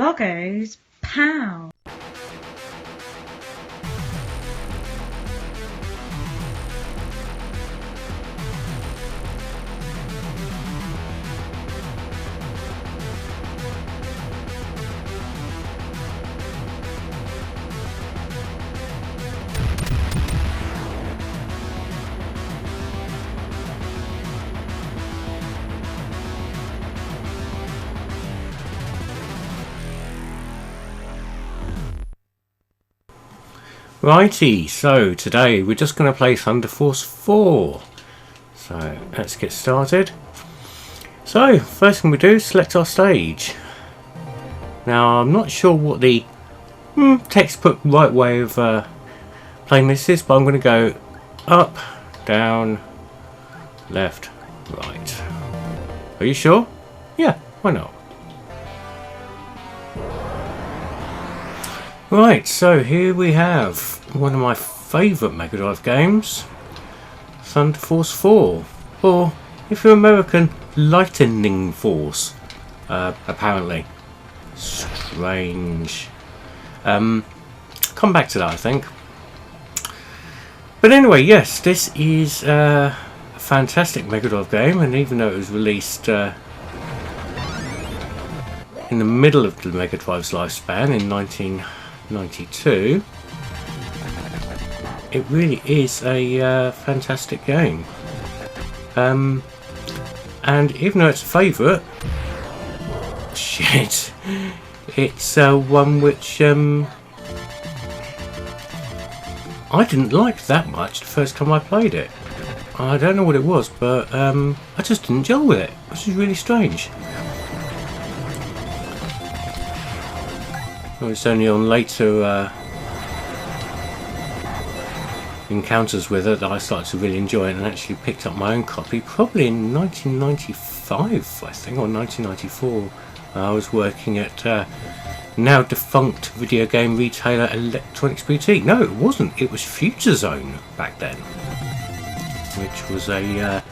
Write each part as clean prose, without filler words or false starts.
Bloggo's POW. Righty, so today we're just going to play Thunder Force 4. So let's get started. So first thing we do is select our stage. Now I'm not sure what the textbook right way of playing this is, but I'm going to go up, down, left, right. Are you sure? Yeah, why not? Right, so here we have one of my favourite Megadrive games, Thunder Force 4, or if you're American, Lightning Force, apparently. Strange. Come back to that, I think. But anyway, yes, this is a fantastic Megadrive game, and even though it was released in the middle of the Megadrive's lifespan in 1992, it really is a fantastic game, and even though it's a favourite, shit, it's one which I didn't like that much the first time I played it. I don't know what it was, but I just didn't gel with it, which is really strange. It's only on later encounters with it that I started to really enjoy it and actually picked up my own copy, probably in 1995, I think, or 1994. I was working at now defunct video game retailer Electronics Boutique. No, it wasn't. It was Future Zone back then, which was a,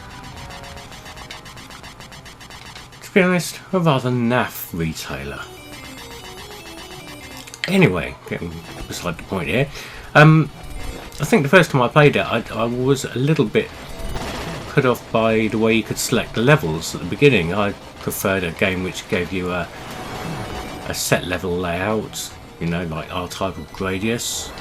to be honest, a rather naff retailer. Anyway, getting beside the point here. I think the first time I played it, I was a little bit put off by the way you could select the levels at the beginning. I preferred a game which gave you a set level layout, you know, like R-Type or Gradius,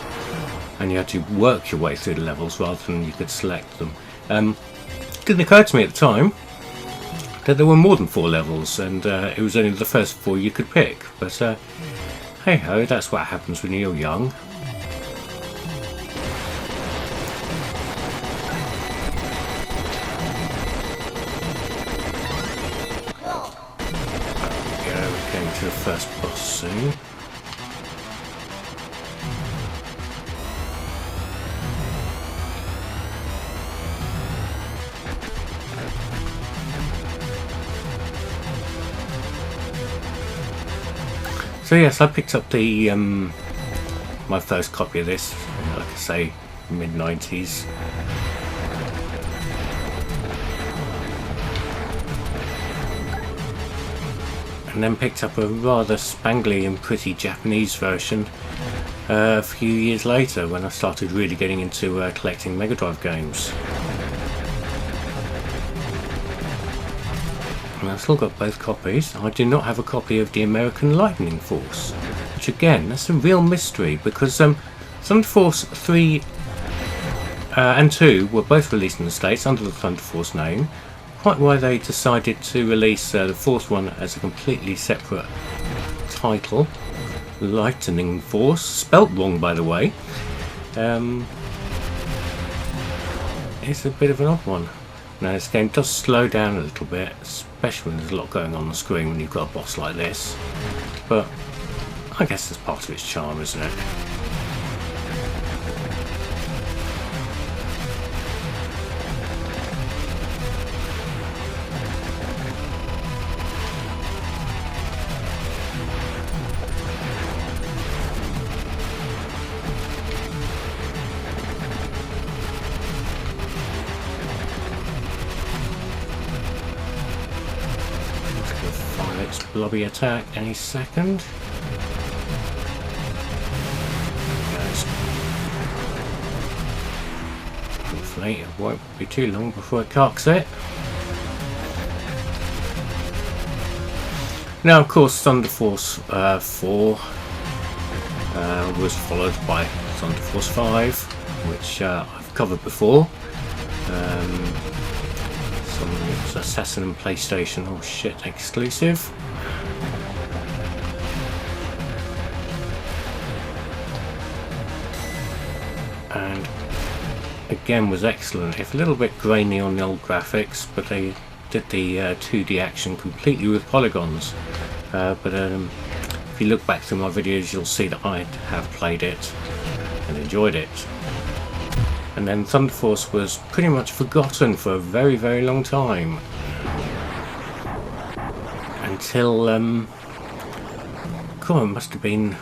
and you had to work your way through the levels rather than you could select them. It didn't occur to me at the time that there were more than 4 levels, and it was only the first 4 you could pick, but hey ho, that's what happens when you're young. There we go, we're getting to the first boss soon. So yes, I picked up the my first copy of this, like I say, mid-90s. And then picked up a rather spangly and pretty Japanese version a few years later when I started really getting into collecting Megadrive games. And I've still got both copies. I do not have a copy of the American Lightning Force, which again, that's a real mystery, because Thunder Force 3 and 2 were both released in the States under the Thunder Force name. Quite why they decided to release the fourth one as a completely separate title, Lightning Force, spelt wrong by the way. It's a bit of an odd one. Now this game does slow down a little bit, especially when there's a lot going on the screen when you've got a boss like this, but I guess that's part of its charm, isn't it? Blobby attack any second. hopefully it won't be too long before it cocks it. Now, of course, Thunder Force 4 was followed by Thunder Force 5, which I've covered before. It was Assassin and PlayStation, oh shit, exclusive. And again was excellent, if a little bit grainy on the old graphics, but they did the 2D action completely with polygons. If you look back through my videos, you'll see that I have played it and enjoyed it. And then Thunder Force was pretty much forgotten for a very, very long time. Until, God, it must have been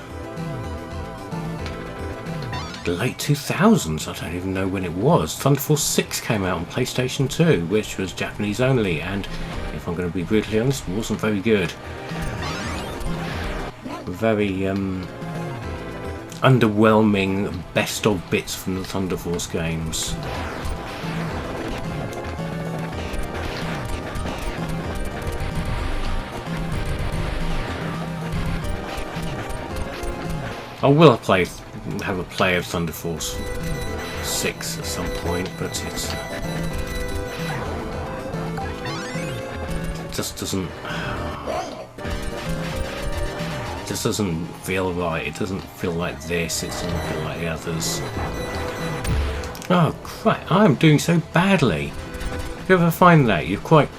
the late 2000s, I don't even know when it was. Thunder Force 6 came out on PlayStation 2, which was Japanese only, and if I'm going to be brutally honest, it wasn't very good. Very underwhelming best of bits from the Thunder Force games. I will have a play of Thunder Force 6 at some point, but it just doesn't feel right. It doesn't feel like this, it doesn't feel like the others. Oh crap, I'm doing so badly. If you ever find that you're quite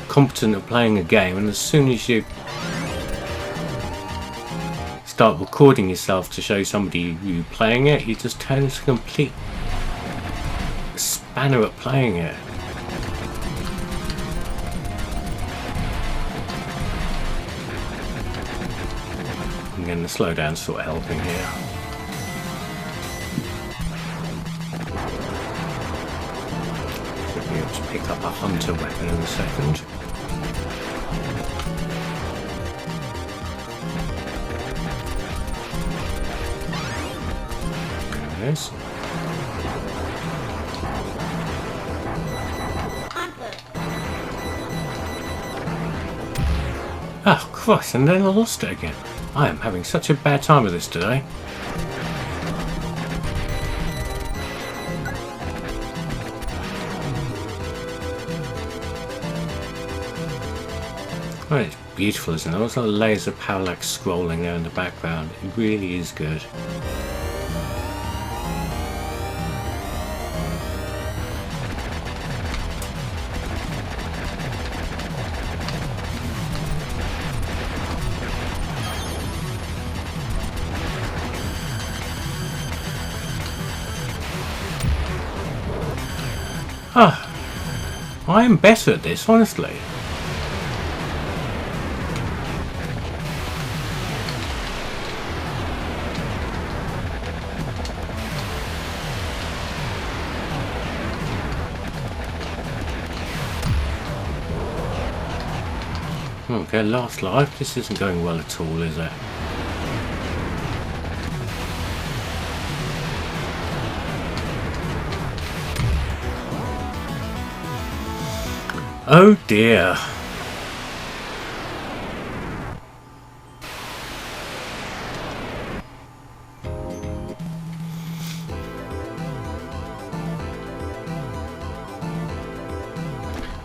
competent at playing a game, and as soon as you start recording yourself to show somebody you playing it, you just turn into a complete spanner at playing it. Again, the slowdown's sort of helping here. Should be able to pick up a hunter weapon in a second. There it is. Oh, Christ, and then I lost it again. I am having such a bad time with this today. Oh, it's beautiful, isn't it? There's a lot of layers of parallax scrolling there in the background. It really is good. Ah, I am better at this, honestly. Okay, last life. This isn't going well at all, is it? Oh dear.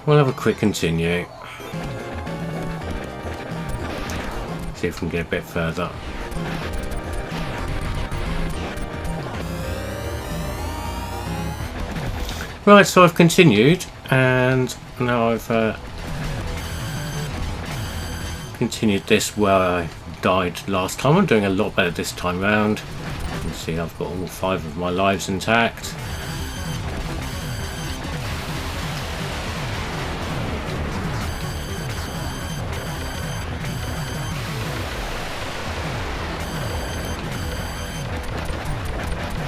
We'll have a quick continue. See if we can get a bit further. Right, so I've continued, and now I've continued this where I died last time. I'm doing a lot better this time round. You can see I've got all 5 of my lives intact.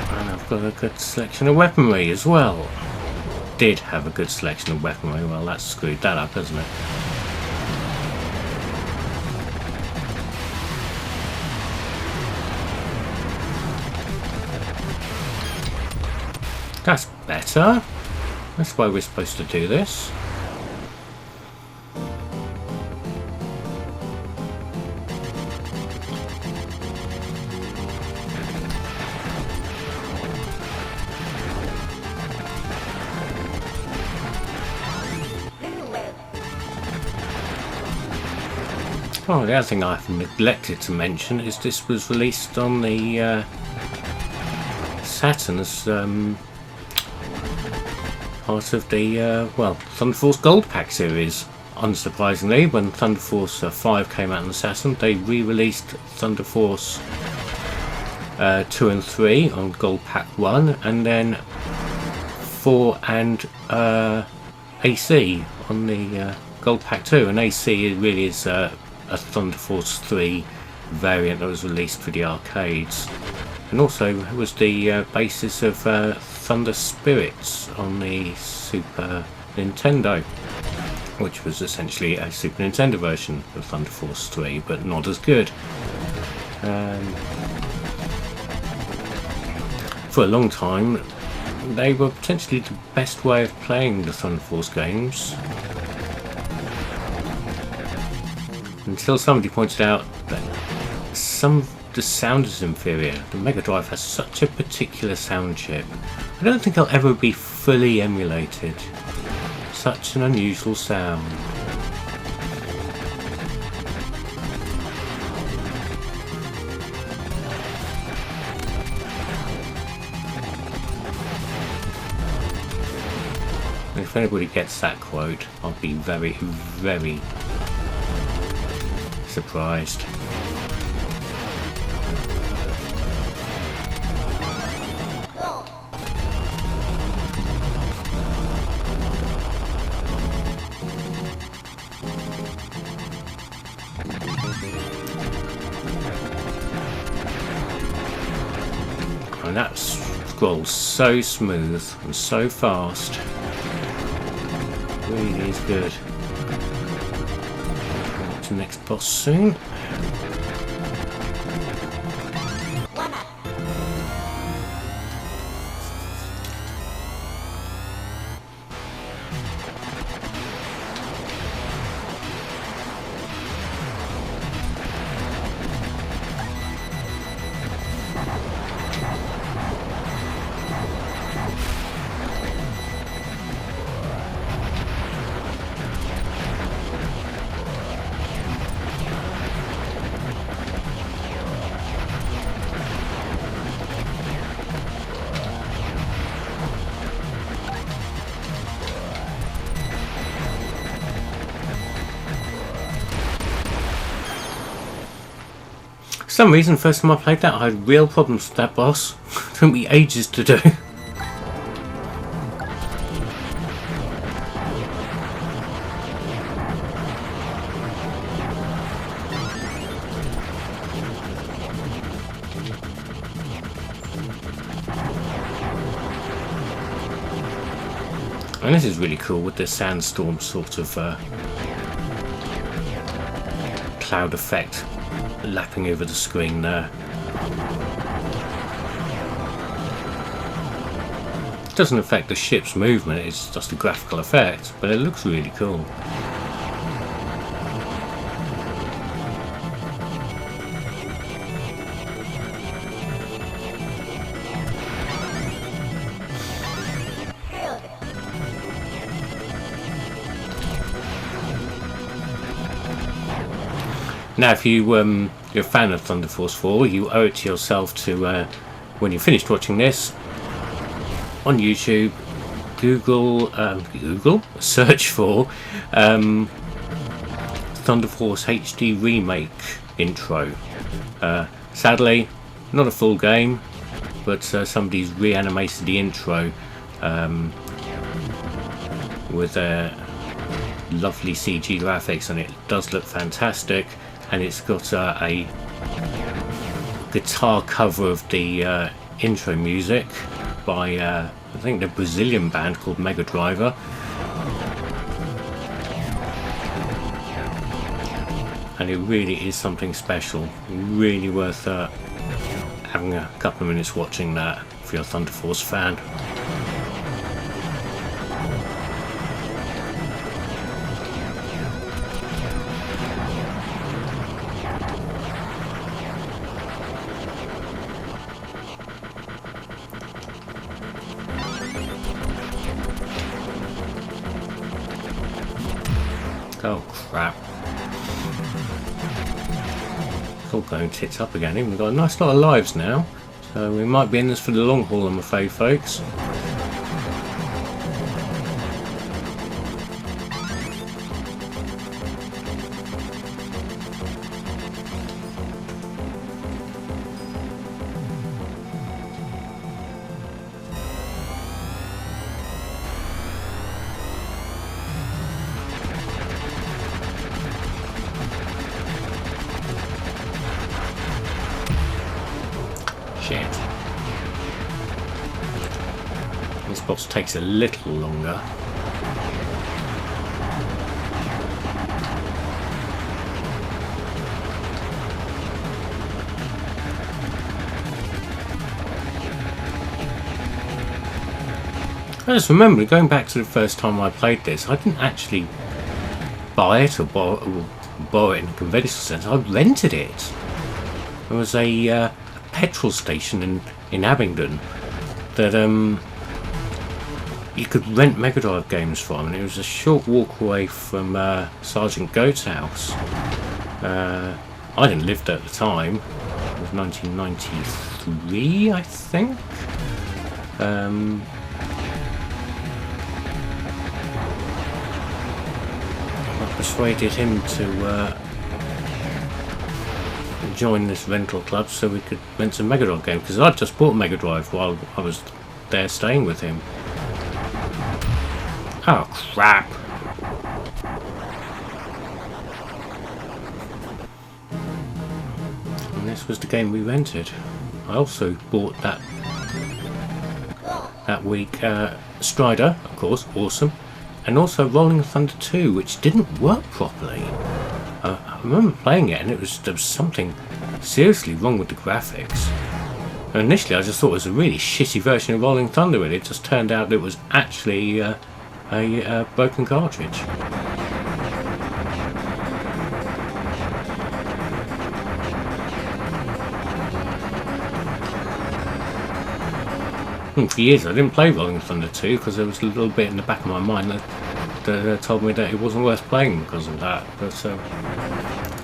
And I've got a good selection of weaponry as well. Did have a good selection of weaponry. Well, that's screwed that up, hasn't it? That's better. That's why we're supposed to do this. Oh, the other thing I've neglected to mention is this was released on the Saturn as part of the Thunder Force Gold Pack series. Unsurprisingly, when Thunder Force 5 came out on the Saturn, they re-released Thunder Force 2 and 3 on Gold Pack 1, and then 4 and AC on the Gold Pack 2. And AC really is a Thunder Force 3 variant that was released for the arcades, and also was the basis of Thunder Spirits on the Super Nintendo, which was essentially a Super Nintendo version of Thunder Force 3, but not as good. For a long time, they were potentially the best way of playing the Thunder Force games, until somebody pointed out that the sound is inferior. The Megadrive has such a particular sound chip. I don't think it'll ever be fully emulated. Such an unusual sound. If anybody gets that quote, I'll be very, very surprised. And that scrolls so smooth and so fast. Really is good. On to the next boss soon. For some reason, the first time I played that, I had real problems with that boss. It took me ages to do. And this is really cool with the sandstorm sort of cloud effect lapping over the screen there. It doesn't affect the ship's movement, it's just a graphical effect, but it looks really cool. Now, if you're a fan of Thunder Force 4, you owe it to yourself to, when you've finished watching this, on YouTube, search for Thunder Force HD Remake intro. Sadly, not a full game, but somebody's reanimated the intro with lovely CG graphics, and it does look fantastic. And it's got a guitar cover of the intro music by I think the Brazilian band called Megadrive. And it really is something special. Really worth having a couple of minutes watching that if you're a Thunder Force fan. crap. It's all going tits up again. Even got a nice lot of lives now. So we might be in this for the long haul, I'm afraid, folks. Shit. This boss takes a little longer. I just remember going back to the first time I played this, I didn't actually buy it or borrow it in a conventional sense. I rented it. There was a petrol station in Abingdon that you could rent Megadrive games from, and it was a short walk away from Sergeant Goat's house. I didn't live there at the time. It was 1993, I think. I persuaded him to join this rental club so we could rent some Megadrive games, because I'd just bought Mega Drive while I was there staying with him. Oh crap! And this was the game we rented. I also bought that week Strider, of course, awesome, and also Rolling Thunder 2, which didn't work properly. I remember playing it, and there was something seriously wrong with the graphics. And initially, I just thought it was a really shitty version of Rolling Thunder, and it just turned out that it was actually a broken cartridge. For years, I didn't play Rolling Thunder 2 because there was a little bit in the back of my mind that told me that it wasn't worth playing because of that. But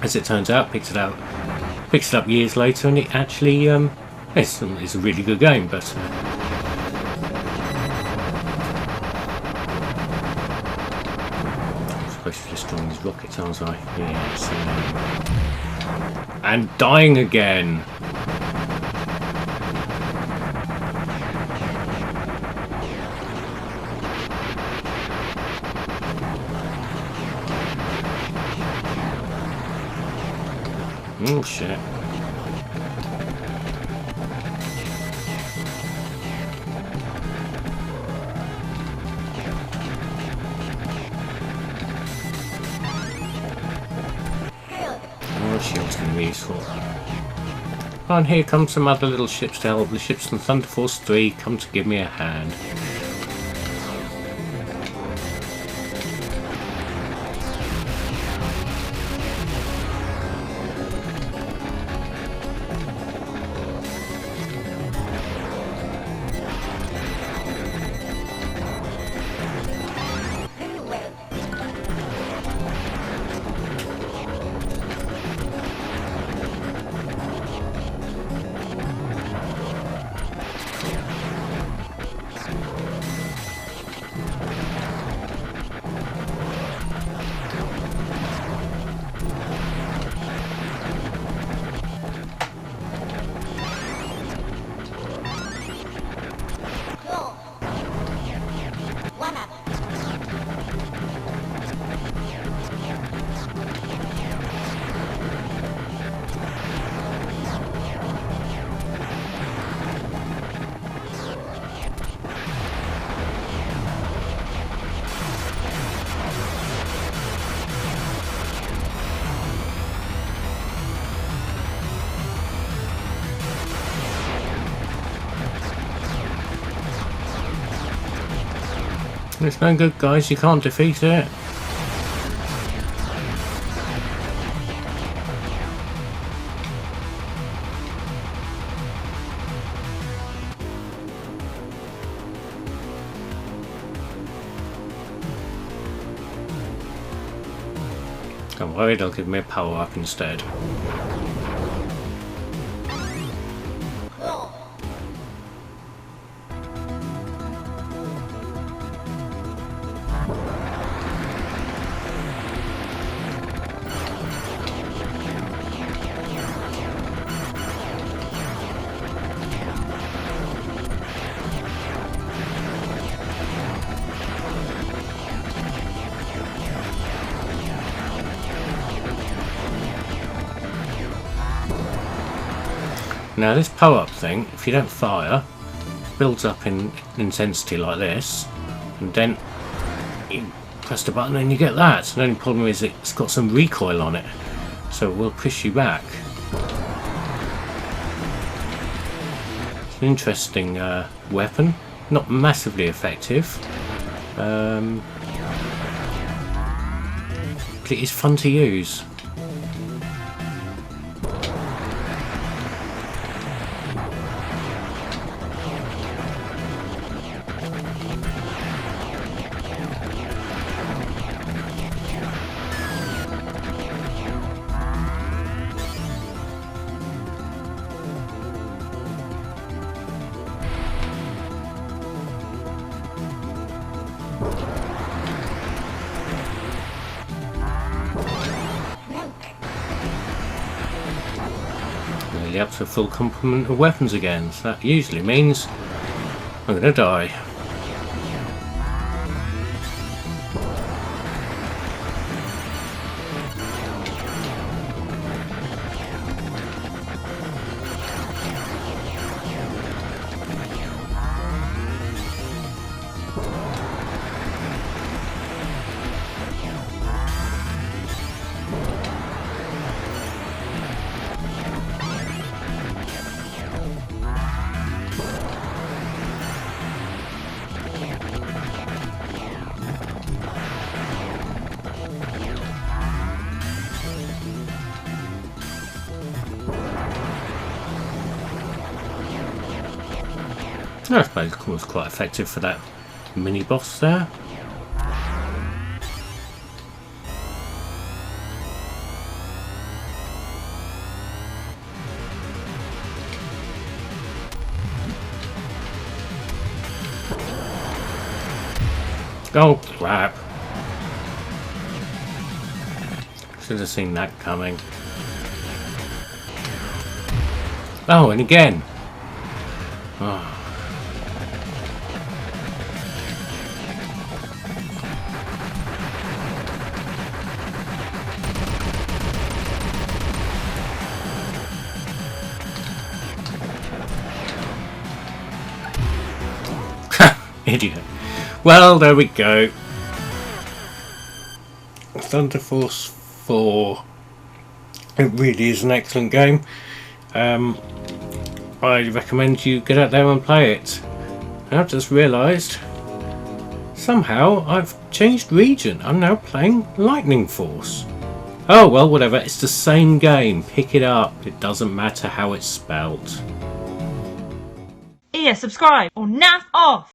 as it turns out, picked it up years later, and it actually it's a really good game. But I'm supposed to be destroying these rockets, aren't I? Yes. And dying again. Oh shit. Oh, shield's going to be useful. Oh, and here come some other little ships to help. The ships from Thunder Force 3 come to give me a hand. It's no good, guys, you can't defeat it. Don't worry, they'll give me a power up instead. Now this power-up thing, if you don't fire, builds up in intensity like this, and then you press the button and you get that. The only problem is it's got some recoil on it, so it will push you back. It's an interesting weapon, not massively effective, but it is fun to use. Nearly up to a full complement of weapons again, so that usually means I'm gonna die. I suppose it was quite effective for that mini boss there. Oh crap. Should have seen that coming. Oh, and again. Oh. Idiot. Well, there we go. Thunder Force 4. It really is an excellent game. I recommend you get out there and play it. And I've just realised somehow I've changed region. I'm now playing Lightning Force. Oh well, whatever. It's the same game. Pick it up. It doesn't matter how it's spelt. Here, subscribe or naff off!